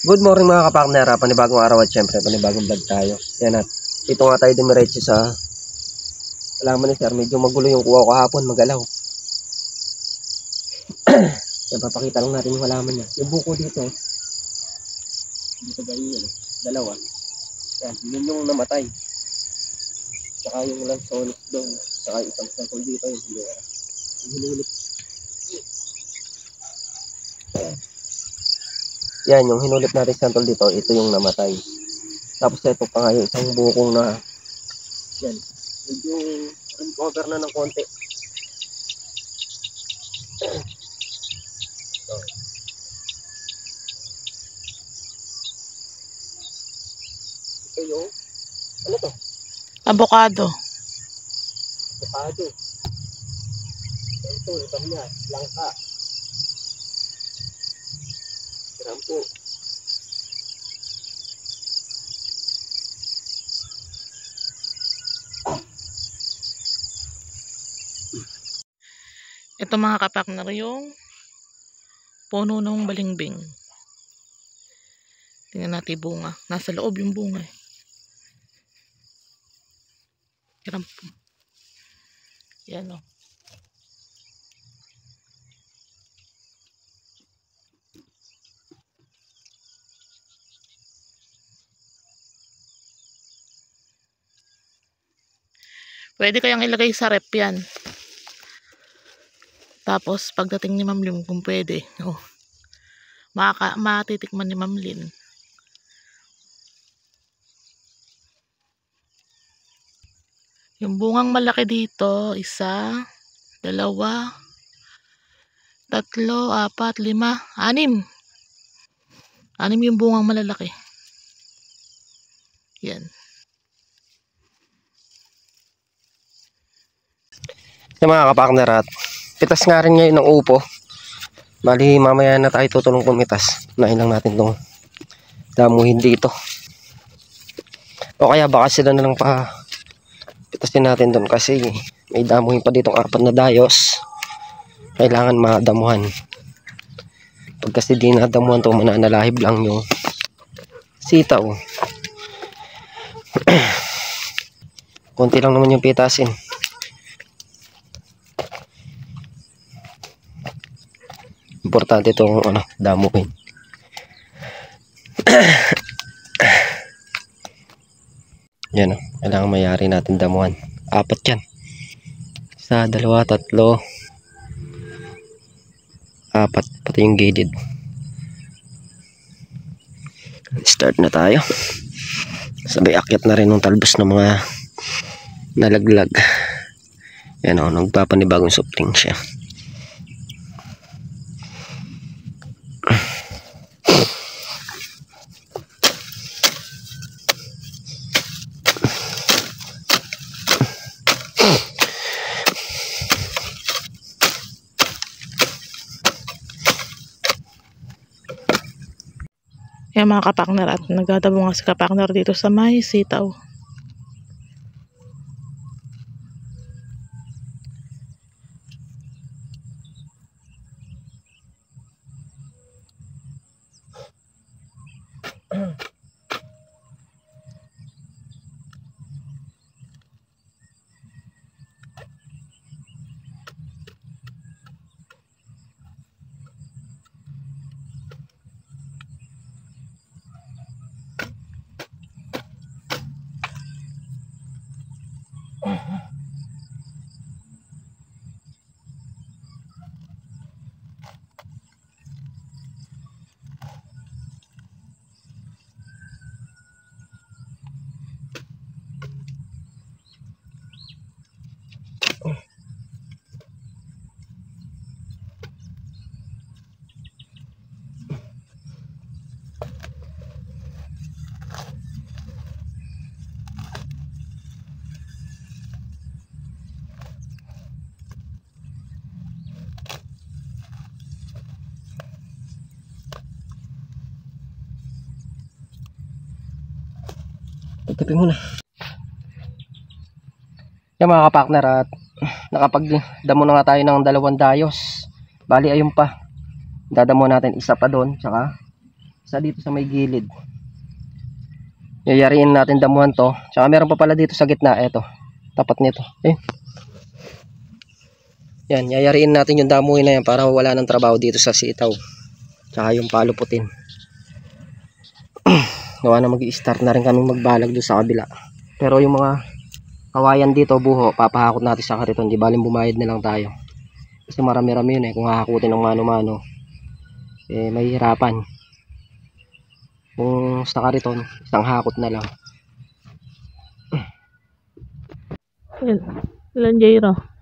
Good morning mga kapakner, panibagong araw at syempre panibagong vlog tayo. Yan at ito nga tayo dumiretso sa halaman ni sir. Medyo magulo yung kuha ko kahapon, magalaw. Yan, papakita lang natin yung halaman niya. Yung buko dito ganyan, dalawa. Yan, yun yung namatay. Saka yung lansones doon, saka isang santol dito yung hilera. Yung hinulit. Yan, yung hinulit natin santol dito, ito yung namatay. Tapos ito pa nga yung isang bukong na yan, medyo uncover na ng konti. Ito yung, ano to? Avocado. Avocado. Ito, ito niya, langka. Rampo. Ito mga kapakner yung puno ng balimbing. Tingnan natin bunga. Nasa loob yung bunga eh. Yan o. Pwede kayang ilagay sa rep yan. Tapos pagdating ni Ma'am Lynn, kung pwede, oh, matitikman ni Ma'am Lynn. Yung bungang malaki dito, 1, 2, 3, 4, 5, 6. 6 yung bungang malalaki. Yan. Yung mga kapakner at pitas nga rin ngayon ng upo. Bali mamaya na tayo tutulong pumitas. Unahin lang natin itong damuhin dito. O kaya baka sila na lang pa pitasin natin doon kasi may damuhin pa ditong 4 na dayos. Kailangan madamuhan. Pag kasi di nadamuhan ito, mananalahib lang yung sitaw. Konti lang naman yung pitasin. Importante itong damuhin. Yan o, kailangan mayari natin damuhan. 4 yan. 1, 2, 3, 4, pati yung gilid. Start na tayo. Sabay akyat na rin ng talbos ng mga nalaglag. Yan o, nagpapanibagong supling siya. Yan mga kapakner, at nagdadabo nga si kapakner dito sa may sitaw. Itipin muna. Yan mga kapakner, at nakapagdamo na nga tayo ng 2 dayos. Bali ayun pa, dadamo natin isa pa doon, tsaka isa dito sa may gilid. Yayariin natin damuhan to. Tsaka meron pa pala dito sa gitna. Eto, tapat nito. Yan, yayariin natin yung damuhin na yan para wala ng trabaho dito sa sitaw. Tsaka yung paluputin. Gawa na mag-i-start na rin kami magbalag doon sa kabila. Pero yung mga kawayan dito, buho, papahakot natin sa kariton. Di baling bumayad na lang tayo. Kasi marami-rami yun kung hahakutin ng mano-mano. Mahihirapan. Kung sa kariton, isang hakot na lang. Ilan Jairo?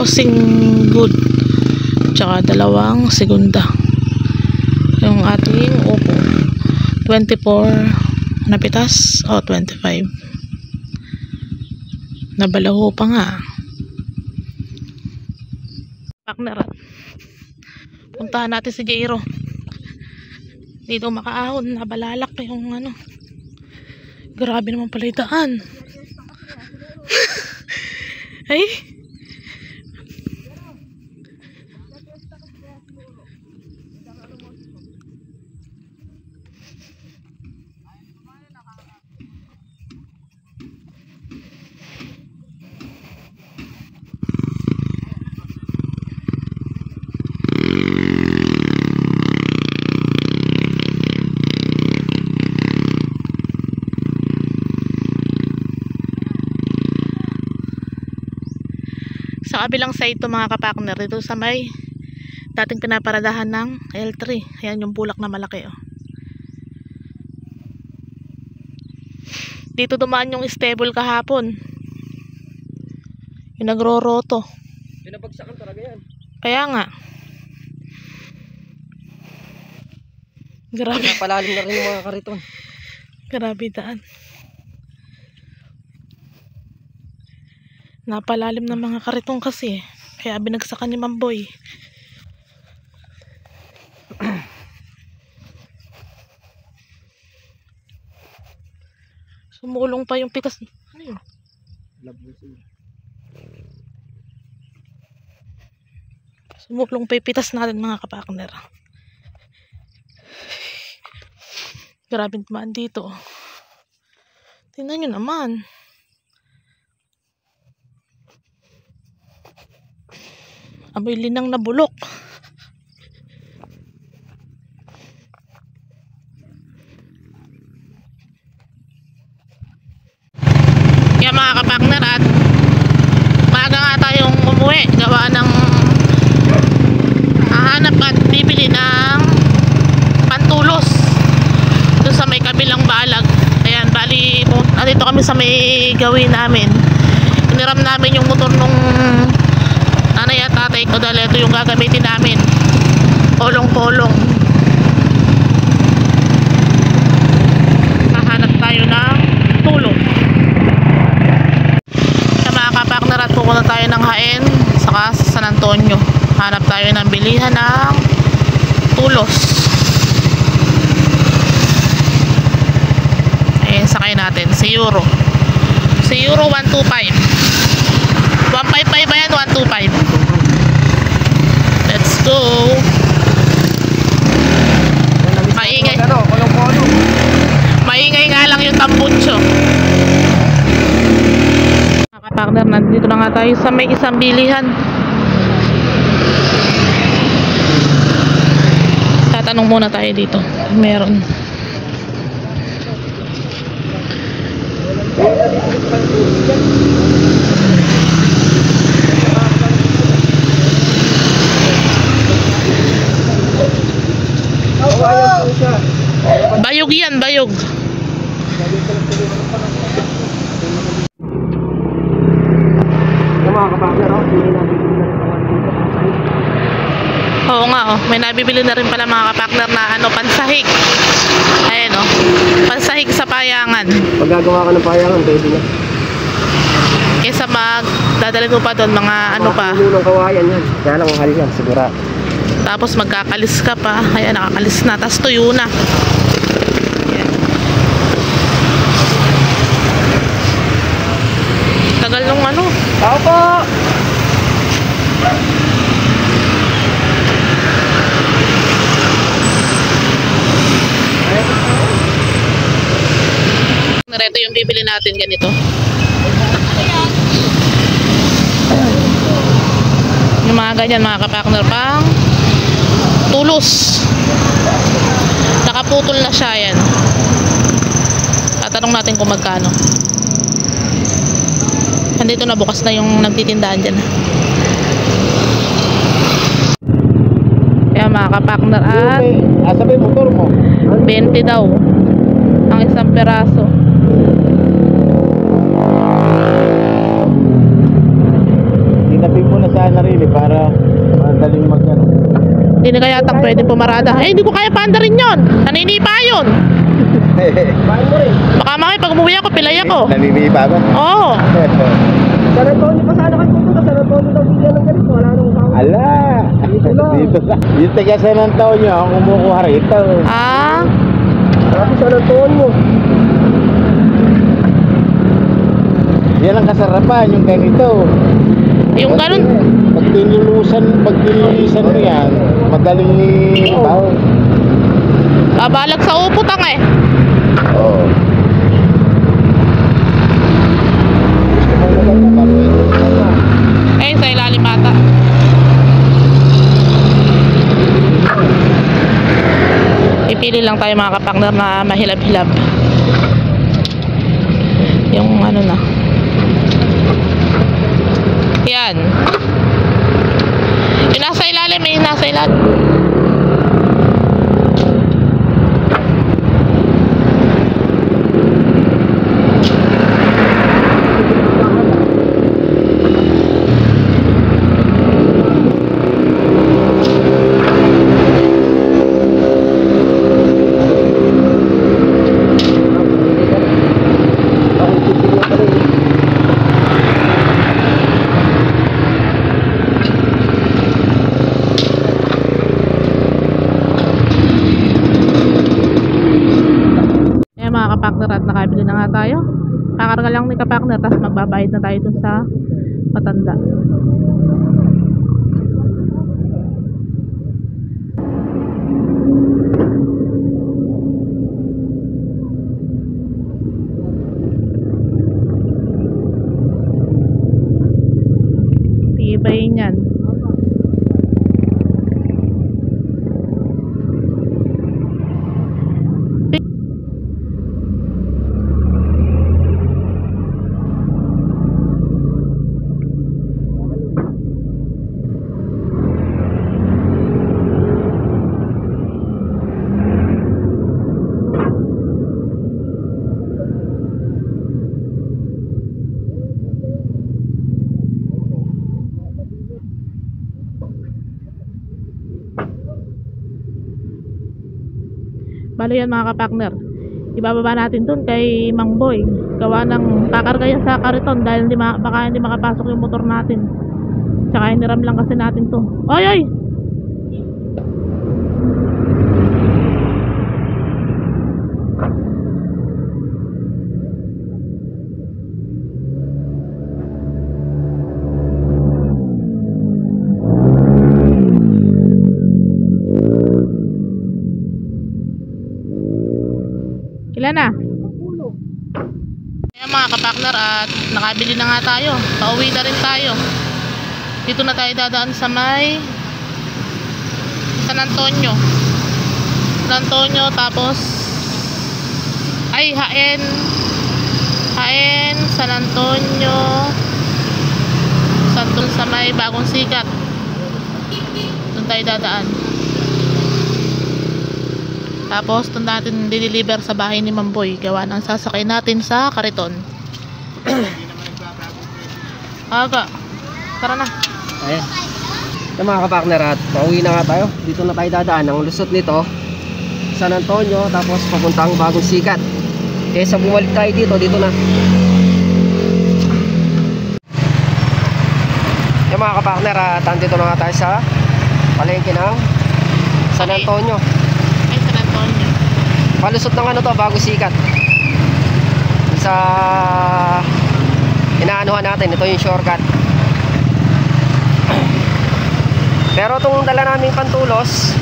Dosing good tsaka dalawang segunda yung ating upo. 24 na pitas o 25 nabalaho pa nga partner. Puntahan natin si Jairo dito makaahon, nabalalak yung ano, grabe naman pala yung daan. Ay sa kabilang side to mga kapartner, dito sa may dating pinaparadahan ng L3. Ayan yung bulak na malaki oh. Dito dumaan yung stable kahapon, yung nagro-roto. Pinabagsakan talaga yan. Kaya nga grabe, napalalim na rin yung mga kariton. grabe daan, napalalim ng mga kariton kasi kaya binagsakan ni Mamboy. Sumulong pa yung pitas. Ano yun? Sumulong pa yung pitas natin mga kapartner. Grabe naman dito. Tingnan nyo naman. Amoy linang na bulok. Kaya mga kapakner, at maaga nga tayong umuwi gawa ng hahanap at bibili ng pantulos doon sa may kabilang balag. Ayan, bali nandito kami sa may gawin namin. Iniram namin yung motor nung nanay at tatay ko dahil ito yung gagamitin namin, polong-polong. Hahanap tayo ng tulong. Sa mga kapakner, at pupunta tayo ng Jaén saka sa San Antonio. Hanap tayo ng bilihan ng tulos. Ayan, sakay natin si Euro 125. 155 ba yan? 125. Let's go. Maingay nga lang yung tambutso. Mga kapakner, nandito na nga tayo sa may isang bilihan. Tatanong muna tayo dito. Meron. Bayog yan, bayog. Oo nga, oh. May nabibili na rin pala mga kapakner na pansahig. Ayan, oh. Pansahig sa payangan. Pag gagawa ka ng payangan, pwede na. Kesa dadalhin mo pa doon mga pa. Puno ng kawayan yan. Kaya lang mahal yan, sigura. Tapos magkakalis ka pa. Ayan, nakakalis na. Tapos tuyo na. Ayan. Tagal nung Tao po! Ito yung bibili natin, ganito. Yung mga ganyan mga kapakner, pang tulos. Nakaputol na siya yan. Tatanong natin kung magkano. Nandito na, bukas na yung nagtitindahan dyan. Kaya mga kapakner, at asa ba yung motor mo? 20 daw ang isang peraso. Tinapin mo na sa narili para madaling mag-ano. Hindi na kaya tang pwede pumarada. Eh, hindi ko kaya paanda rin yun. Naninipa yun. Baka mamaya pag umuwi ako, pilay ako. Naninipa ba? Oo. San Antonio pa sana kayo pupunta. San Antonio daw bigyan ng ganito. Wala nang tao. Ala! Dito sa... Yung taga San Antonio, ang kumukuha rito. Ah? Tapos San Antonio. Yan ang kasarapan, yung ganito. Yung ganun. Pag tinilisan mo yan, madaling ibaw. Babalag sa uputang eh. Oo. Ayun, sa ilalim bata. Ipili lang tayo mga kapakner na mahilab-hilab. Yung na. Yan. Yung nasa ilalim, may nasa ilalim. Kapakner, at nakabili na nga tayo. Kakarga lang ni kapakner, tapos magbabayad na tayo dun sa matanda. Tibay niyan. Bali yan mga kapartner, ibababa natin dun kay Mang Boy. Gawa ng kakarga yan sa kariton dahil baka hindi makapasok yung motor natin. Tsaka iniram lang kasi natin to. Oy oy! Ilan na? Ayan mga kapartner, at nakabili na nga tayo. Pauwi na rin tayo. Dito na tayo dadaan sa may San Antonio. San Antonio, tapos Haen, San Antonio, Santol sa may Bagong Sikat. Doon tayo dadaan. Tapos doon natin dideliver sa bahay ni Mamboy. Gawa ng sasakay natin sa kariton. Aga. Tara na. Ayan. Yung mga kapartner, at pauwi na nga tayo. Dito na tayo dadaan. Ang lusot nito, San Antonio, tapos papuntang Bagong Sikat. Kaya sa bumalik tayo dito na. Yung mga kapartner, at andito na nga tayo sa palengke ng San Antonio. Ay, San Antonio. Palusot ng ano to, Bagong Sikat. Sa inaanuhan natin, ito yung shortcut. Pero itong dala naming pantulos,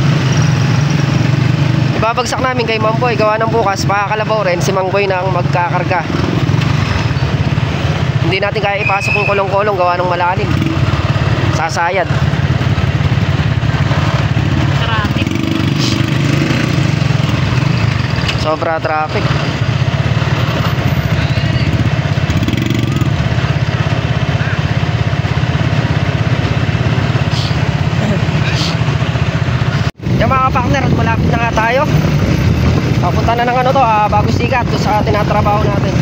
ibabagsak namin kay Mamboy. Gawa ng bukas, pakakalabaw rin si Mamboy nang magkakarga. Hindi natin kaya ipasok yung kulong-kulong, gawa ng malalim. Sasayad. Traffic. Sobra traffic. Yung mga partner, malapit na nga tayo. Papunta na ng ano to, Bagong Sikat, doon sa tinatrabaho natin.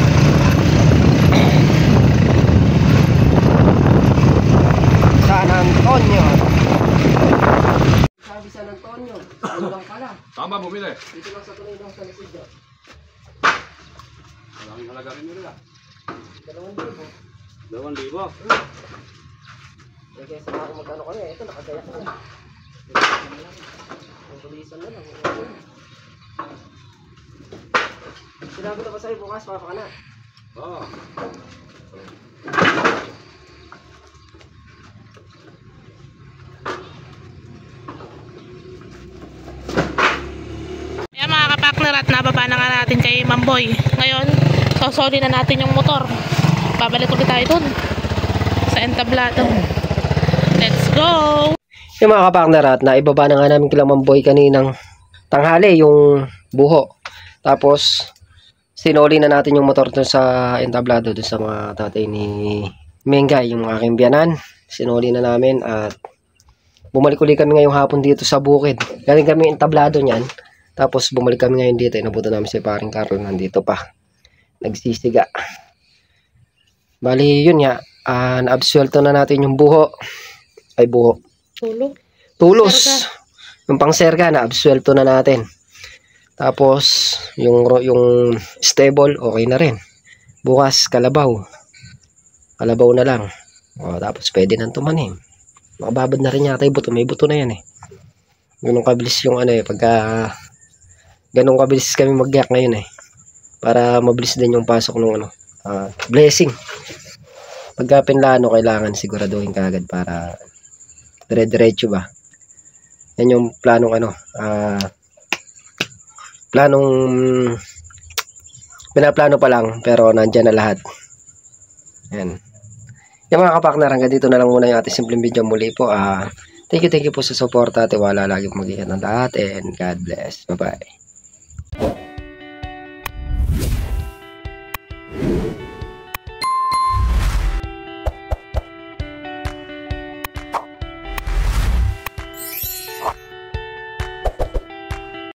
San Antonio. Sabi San Antonio, ano lang pala. Tama, bumili. Dito lang sa tuloy lang sa Lasido. Maraming halaga rin nila. 2,000. 2,000. Kaya sa mga magkano kami, ito nakagayak na. Ang tulisan na lang. Sinabi na ba sa'yo bukas, papa ka na? Oo. Ayan mga kapartner, at nababa na nga natin kay Mamboy. Ngayon, sosoli na natin yung motor. Babalik ulit tayo dun sa entablado. Let's go! Yung mga kapartner, at naibaba na nga namin kila Mamboy kaninang tanghali yung buho. Tapos sinoli na natin yung motor dun sa entablado, dun sa mga tatay ni Mengay, yung aking biyanan. Sinoli na namin at bumalik ulit kami ngayong hapon dito sa bukid. Galing kami entablado niyan. Tapos bumalik kami ngayon dito. Inabutan namin si paring Carlo, nandito pa. Nagsisiga. Bali yun nga, naabsuelto na natin yung buho. Ay buho. Tulos. Serga. Yung pang serga na absuelto na natin. Tapos yung stable okay na rin. Bukas kalabaw. Kalabaw na lang. O, tapos pwede nang tumanim. Makababad na rin yata yung buto. May buto na yan eh. Ganun kabilis yung ano eh. Ganun kabilis kami mag-yak ngayon eh. Para mabilis din yung pasok ng ano. Blessing. Pagka pinlano kailangan siguraduhin kagad para dire-diretso ba. Yan yung planong ano, pinaplano pa lang pero nandyan na lahat. Yan. Yung mga kapartner, hanggang dito na lang muna yung ating simpleng video muli po. Thank you po sa support at tiwala lagi mag-iingat ng lahat, and God bless. Bye bye.